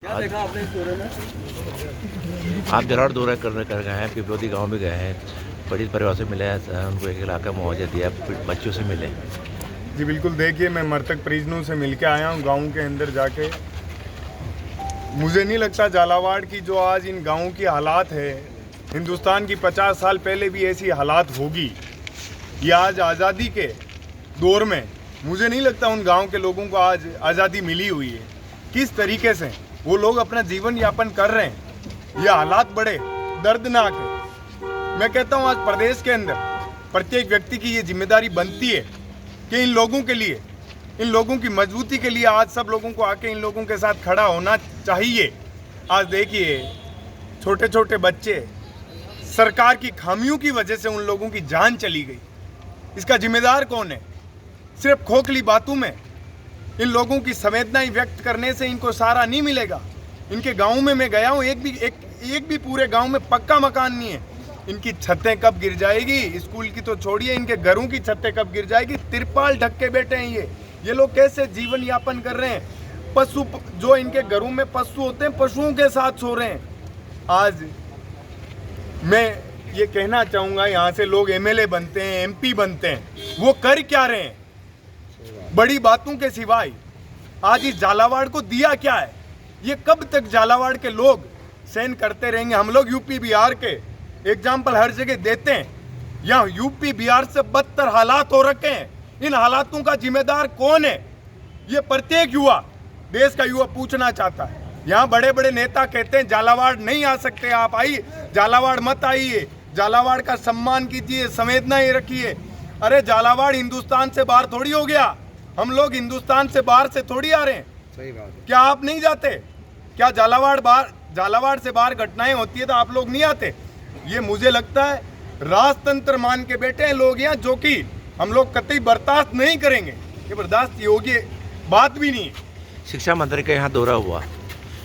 क्या देखा आपने इस दौरे में? आप जलाड़ दौरा कर गए हैं, पिपलोदी गांव में गए हैं, पीड़ित परिवार से मिले हैं, उनको एक इलाका मुआवजा दिया, बच्चों से मिले। जी बिल्कुल, देखिए मैं मृतक परिजनों से मिल के आया हूँ गाँव के अंदर जाके। मुझे नहीं लगता झालावाड़ की जो आज इन गाँव की हालात है, हिंदुस्तान की 50 साल पहले भी ऐसी हालात होगी। ये आज आज़ादी के दौर में मुझे नहीं लगता उन गाँव के लोगों को आज आज़ादी मिली हुई है। किस तरीके से वो लोग अपना जीवन यापन कर रहे हैं, ये हालात बड़े दर्दनाक है। मैं कहता हूँ आज प्रदेश के अंदर प्रत्येक व्यक्ति की ये जिम्मेदारी बनती है कि इन लोगों के लिए, इन लोगों की मजबूती के लिए आज सब लोगों को आके इन लोगों के साथ खड़ा होना चाहिए। आज देखिए छोटे छोटे बच्चे, सरकार की खामियों की वजह से उन लोगों की जान चली गई। इसका जिम्मेदार कौन है? सिर्फ खोखली बातों में इन लोगों की संवेदनाएं व्यक्त करने से इनको सहारा नहीं मिलेगा। इनके गाँव में मैं गया हूँ, एक भी पूरे गाँव में पक्का मकान नहीं है। इनकी छतें कब गिर जाएगी, स्कूल की तो छोड़िए, इनके घरों की छतें कब गिर जाएगी। तिरपाल ढक के बैठे हैं ये लोग कैसे जीवन यापन कर रहे हैं। पशु जो इनके घरों में पशु होते हैं, पशुओं के साथ सो रहे हैं। आज मैं ये कहना चाहूँगा, यहाँ से लोग एमएलए बनते हैं, एमपी बनते हैं, वो कर क्या रहे हैं बड़ी बातों के सिवाय? आज इस झालावाड़ को दिया क्या है? ये कब तक झालावाड़ के लोग सहन करते रहेंगे? हम लोग यूपी बिहार के एग्जाम्पल हर जगह देते हैं, यहाँ यूपी बिहार से बदतर हालात हो रखे हैं। इन हालातों का जिम्मेदार कौन है? ये प्रत्येक युवा, देश का युवा पूछना चाहता है। यहाँ बड़े बड़े नेता कहते हैं झालावाड़ नहीं आ सकते, आप आइए, झालावाड़ मत आइए, झालावाड़ का सम्मान कीजिए, संवेदनाएं रखिए। अरे झालावाड़ हिंदुस्तान से बाहर थोड़ी हो गया, हम लोग हिंदुस्तान से बाहर से थोड़ी आ रहे हैं। सही बात है। क्या आप नहीं जाते? क्या झालावाड़ से बाहर घटनाएं होती है तो आप लोग नहीं आते? ये मुझे लगता है राजतंत्र मान के बैठे हैं लोग यहाँ, जो कि हम लोग कतई बर्दाश्त नहीं करेंगे। ये बर्दाश्त योग्य बात भी नहीं है। शिक्षा मंत्री का यहाँ दौरा हुआ,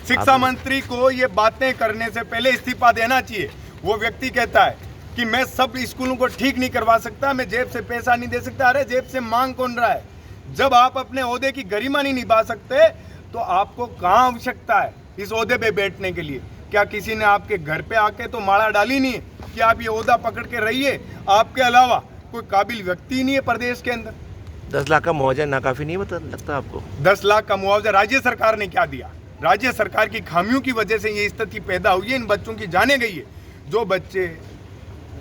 शिक्षा मंत्री को ये बातें करने से पहले इस्तीफा देना चाहिए। वो व्यक्ति कहता है कि मैं सब स्कूलों को ठीक नहीं करवा सकता, मैं जेब से पैसा नहीं दे सकता। अरे जेब से मांग कौन रहा है? जब आप अपने ओहदे की गरिमा नहीं निभा सकते तो आपको कहाँ आवश्यकता है इस ओहदे पे बैठने के लिए? क्या किसी ने आपके घर पे आके तो माला डाली नहीं है कि आप ये ओहदा पकड़ के रहिए? आपके अलावा कोई काबिल व्यक्ति नहीं है प्रदेश के अंदर। 10 लाख का मुआवजा ना काफ़ी नहीं लगता आपको? 10 लाख का मुआवजा राज्य सरकार ने क्या दिया? राज्य सरकार की खामियों की वजह से ये स्थिति पैदा हुई है, इन बच्चों की जाने गई है। जो बच्चे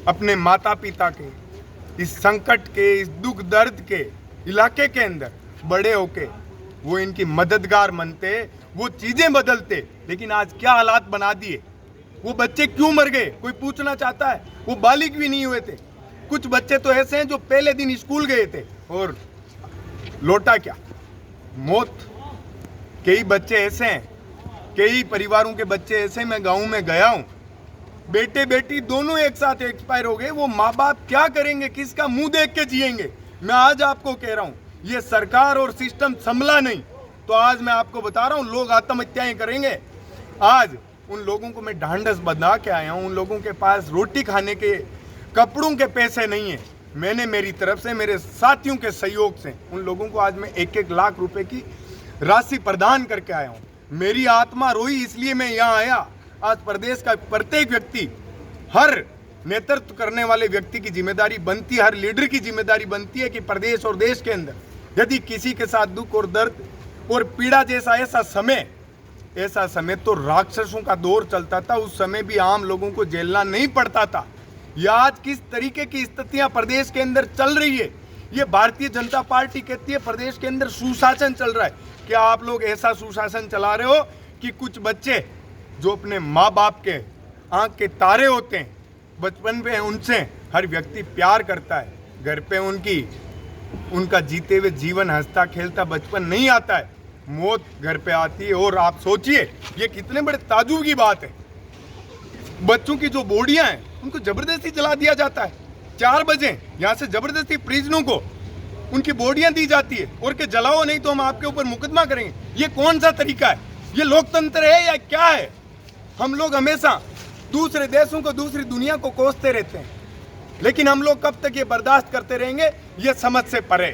अपने माता पिता के इस संकट के, इस दुख दर्द के इलाके के अंदर बड़े होके वो इनकी मददगार बनते, वो चीज़ें बदलते, लेकिन आज क्या हालात बना दिए। वो बच्चे क्यों मर गए कोई पूछना चाहता है? वो बालिग भी नहीं हुए थे। कुछ बच्चे तो ऐसे हैं जो पहले दिन स्कूल गए थे और लौटा क्या? मौत। कई बच्चे ऐसे हैं, कई परिवारों के बच्चे ऐसे, मैं गाँव में गया हूँ, बेटे बेटी दोनों एक साथ एक्सपायर हो गए। वो माँ बाप क्या करेंगे? किसका मुंह देख के जिएंगे? मैं आज आपको कह रहा हूँ, ये सरकार और सिस्टम संभला नहीं तो आज मैं आपको बता रहा हूँ लोग आत्महत्याएं करेंगे। आज उन लोगों को मैं ढांढस बंधा के आया हूँ, उन लोगों के पास रोटी खाने के, कपड़ों के पैसे नहीं है। मैंने मेरी तरफ से, मेरे साथियों के सहयोग से उन लोगों को आज मैं 1-1 लाख रुपए की राशि प्रदान करके आया हूँ। मेरी आत्मा रोई, इसलिए मैं यहाँ आया। आज प्रदेश का प्रत्येक व्यक्ति, हर नेतृत्व करने वाले व्यक्ति की जिम्मेदारी बनती है, हर लीडर की जिम्मेदारी बनती है कि प्रदेश और देश के अंदर यदि किसी के साथ दुख और दर्द और पीड़ा जैसा ऐसा समय तो राक्षसों का दौर चलता था, उस समय भी आम लोगों को झेलना नहीं पड़ता था। यह आज किस तरीके की स्थितियां प्रदेश के अंदर चल रही है? ये भारतीय जनता पार्टी कहती है प्रदेश के अंदर सुशासन चल रहा है। क्या आप लोग ऐसा सुशासन चला रहे हो कि कुछ बच्चे जो अपने माँ बाप के आंख के तारे होते हैं, बचपन पे उनसे हर व्यक्ति प्यार करता है, घर पे उनका जीते हुए जीवन, हंसता खेलता बचपन नहीं आता है, मौत घर पे आती है। और आप सोचिए ये कितने बड़े ताज्जुब की बात है, बच्चों की जो बॉडियां हैं उनको जबरदस्ती जला दिया जाता है। 4 बजे यहाँ से जबरदस्ती परिजनों को उनकी बॉडियां दी जाती है और के जलाओ नहीं तो हम आपके ऊपर मुकदमा करेंगे। ये कौन सा तरीका है? ये लोकतंत्र है या क्या है? हम लोग हमेशा दूसरे देशों को, दूसरी दुनिया को कोसते रहते हैं, लेकिन हम लोग कब तक ये बर्दाश्त करते रहेंगे? ये समझ से परे।